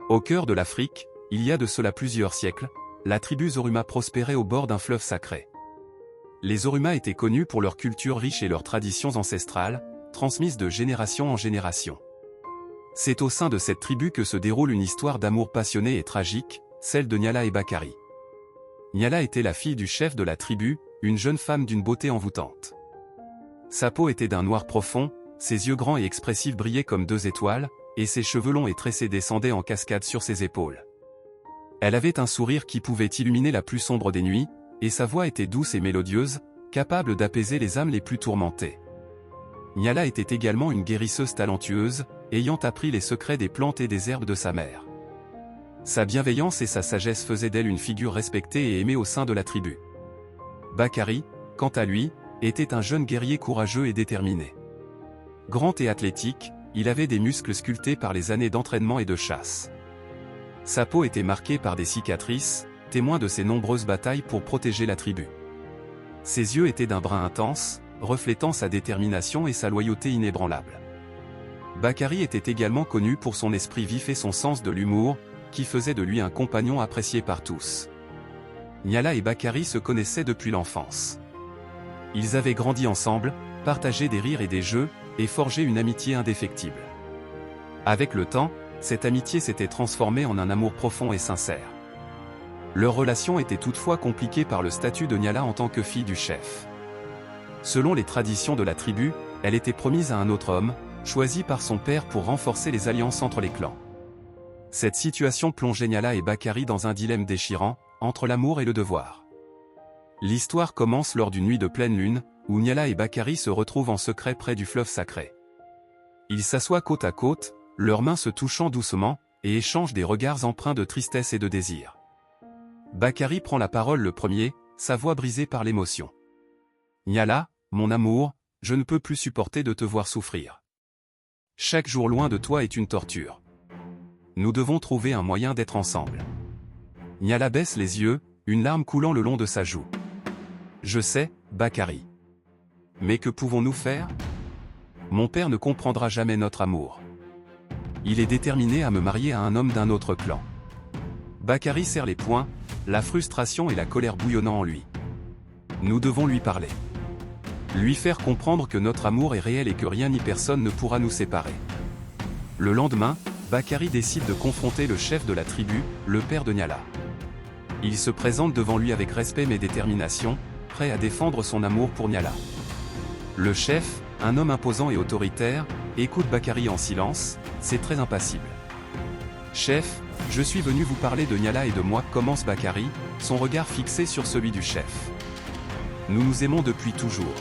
Au cœur de l'Afrique, il y a de cela plusieurs siècles, la tribu Zoruma prospérait au bord d'un fleuve sacré. Les Zoruma étaient connus pour leur culture riche et leurs traditions ancestrales, transmises de génération en génération. C'est au sein de cette tribu que se déroule une histoire d'amour passionnée et tragique, celle de Nyala et Bakari. Nyala était la fille du chef de la tribu, une jeune femme d'une beauté envoûtante. Sa peau était d'un noir profond, ses yeux grands et expressifs brillaient comme deux étoiles, et ses cheveux longs et tressés descendaient en cascade sur ses épaules. Elle avait un sourire qui pouvait illuminer la plus sombre des nuits, et sa voix était douce et mélodieuse, capable d'apaiser les âmes les plus tourmentées. Nyala était également une guérisseuse talentueuse, ayant appris les secrets des plantes et des herbes de sa mère. Sa bienveillance et sa sagesse faisaient d'elle une figure respectée et aimée au sein de la tribu. Bakari, quant à lui, était un jeune guerrier courageux et déterminé. Grand et athlétique, il avait des muscles sculptés par les années d'entraînement et de chasse. Sa peau était marquée par des cicatrices, témoins de ses nombreuses batailles pour protéger la tribu. Ses yeux étaient d'un brun intense, reflétant sa détermination et sa loyauté inébranlable. Bakari était également connu pour son esprit vif et son sens de l'humour, qui faisait de lui un compagnon apprécié par tous. Nyala et Bakari se connaissaient depuis l'enfance. Ils avaient grandi ensemble, partagé des rires et des jeux, et forgé une amitié indéfectible. Avec le temps, cette amitié s'était transformée en un amour profond et sincère. Leur relation était toutefois compliquée par le statut de Nyala en tant que fille du chef. Selon les traditions de la tribu, elle était promise à un autre homme, choisi par son père pour renforcer les alliances entre les clans. Cette situation plongeait Nyala et Bakari dans un dilemme déchirant, entre l'amour et le devoir. L'histoire commence lors d'une nuit de pleine lune, où Nyala et Bakari se retrouvent en secret près du fleuve sacré. Ils s'assoient côte à côte, leurs mains se touchant doucement, et échangent des regards empreints de tristesse et de désir. Bakari prend la parole le premier, sa voix brisée par l'émotion. « Nyala, mon amour, je ne peux plus supporter de te voir souffrir. Chaque jour loin de toi est une torture. Nous devons trouver un moyen d'être ensemble. » Nyala baisse les yeux, une larme coulant le long de sa joue. « Je sais, Bakari. Mais que pouvons-nous faire? Mon père ne comprendra jamais notre amour. Il est déterminé à me marier à un homme d'un autre clan. » Bakari serre les poings, la frustration et la colère bouillonnant en lui. Nous devons lui parler. Lui faire comprendre que notre amour est réel et que rien ni personne ne pourra nous séparer. Le lendemain, Bakari décide de confronter le chef de la tribu, le père de Nyala. Il se présente devant lui avec respect mais détermination, prêt à défendre son amour pour Nyala. Le chef, un homme imposant et autoritaire, écoute Bakari en silence, c'est très impassible. « Chef, je suis venu vous parler de Nyala et de moi » commence Bakari, son regard fixé sur celui du chef. « Nous nous aimons depuis toujours.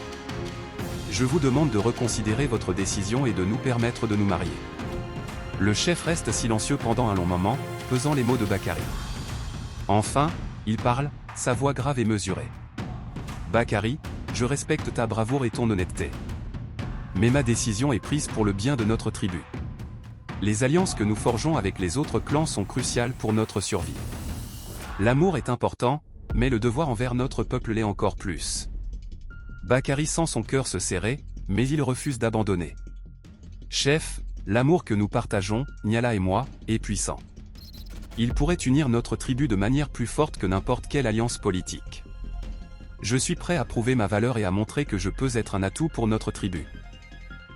Je vous demande de reconsidérer votre décision et de nous permettre de nous marier. » Le chef reste silencieux pendant un long moment, pesant les mots de Bakari. Enfin, il parle, sa voix grave et mesurée. « Bakari, je respecte ta bravoure et ton honnêteté. Mais ma décision est prise pour le bien de notre tribu. Les alliances que nous forgeons avec les autres clans sont cruciales pour notre survie. L'amour est important, mais le devoir envers notre peuple l'est encore plus. » Bakari sent son cœur se serrer, mais il refuse d'abandonner. « Chef, l'amour que nous partageons, Nyala et moi, est puissant. Il pourrait unir notre tribu de manière plus forte que n'importe quelle alliance politique. Je suis prêt à prouver ma valeur et à montrer que je peux être un atout pour notre tribu. »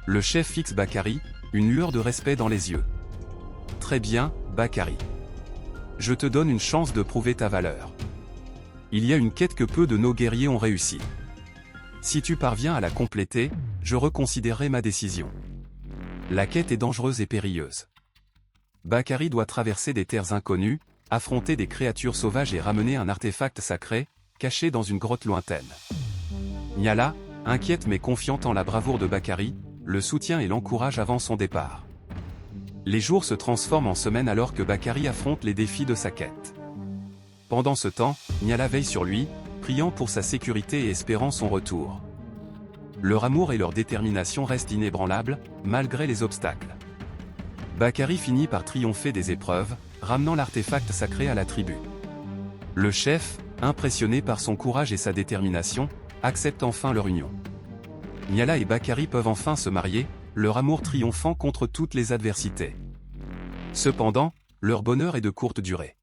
Le chef fixe Bakari, une lueur de respect dans les yeux. « Très bien, Bakari. Je te donne une chance de prouver ta valeur. Il y a une quête que peu de nos guerriers ont réussi. Si tu parviens à la compléter, je reconsidérerai ma décision. La quête est dangereuse et périlleuse. Bakari doit traverser des terres inconnues, affronter des créatures sauvages et ramener un artefact sacré, caché dans une grotte lointaine. » Nyala, inquiète mais confiante en la bravoure de Bakari, le soutient et l'encourage avant son départ. Les jours se transforment en semaines alors que Bakari affronte les défis de sa quête. Pendant ce temps, Nyala veille sur lui, priant pour sa sécurité et espérant son retour. Leur amour et leur détermination restent inébranlables, malgré les obstacles. Bakari finit par triompher des épreuves, ramenant l'artefact sacré à la tribu. Le chef, impressionné par son courage et sa détermination, accepte enfin leur union. Nyala et Bakari peuvent enfin se marier, leur amour triomphant contre toutes les adversités. Cependant, leur bonheur est de courte durée.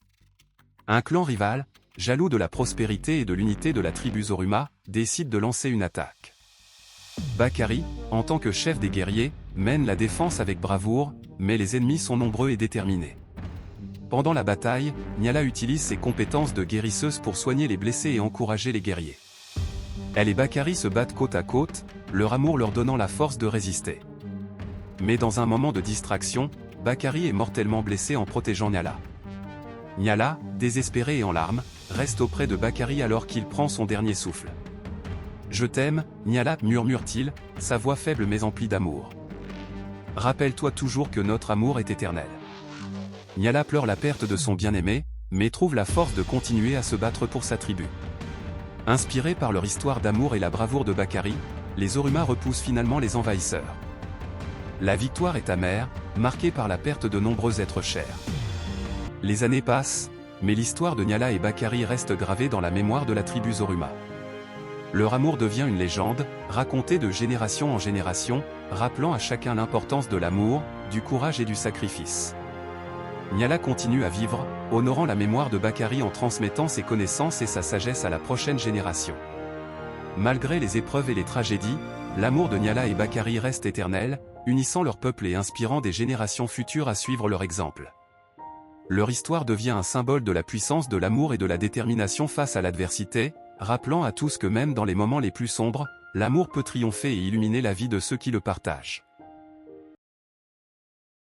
Un clan rival, jaloux de la prospérité et de l'unité de la tribu Zoruma, décide de lancer une attaque. Bakari, en tant que chef des guerriers, mène la défense avec bravoure, mais les ennemis sont nombreux et déterminés. Pendant la bataille, Nyala utilise ses compétences de guérisseuse pour soigner les blessés et encourager les guerriers. Elle et Bakari se battent côte à côte, leur amour leur donnant la force de résister. Mais dans un moment de distraction, Bakari est mortellement blessé en protégeant Nyala. Nyala, désespéré et en larmes, reste auprès de Bakari alors qu'il prend son dernier souffle. « Je t'aime, Nyala » murmure-t-il, sa voix faible mais emplie d'amour. « Rappelle-toi toujours que notre amour est éternel. » Nyala pleure la perte de son bien-aimé, mais trouve la force de continuer à se battre pour sa tribu. Inspirés par leur histoire d'amour et la bravoure de Bakari, les Zoruma repoussent finalement les envahisseurs. La victoire est amère, marquée par la perte de nombreux êtres chers. Les années passent, mais l'histoire de Nyala et Bakari reste gravée dans la mémoire de la tribu Zoruma. Leur amour devient une légende, racontée de génération en génération, rappelant à chacun l'importance de l'amour, du courage et du sacrifice. Nyala continue à vivre, honorant la mémoire de Bakari en transmettant ses connaissances et sa sagesse à la prochaine génération. Malgré les épreuves et les tragédies, l'amour de Nyala et Bakari reste éternel, unissant leur peuple et inspirant des générations futures à suivre leur exemple. Leur histoire devient un symbole de la puissance de l'amour et de la détermination face à l'adversité, rappelant à tous que même dans les moments les plus sombres, l'amour peut triompher et illuminer la vie de ceux qui le partagent.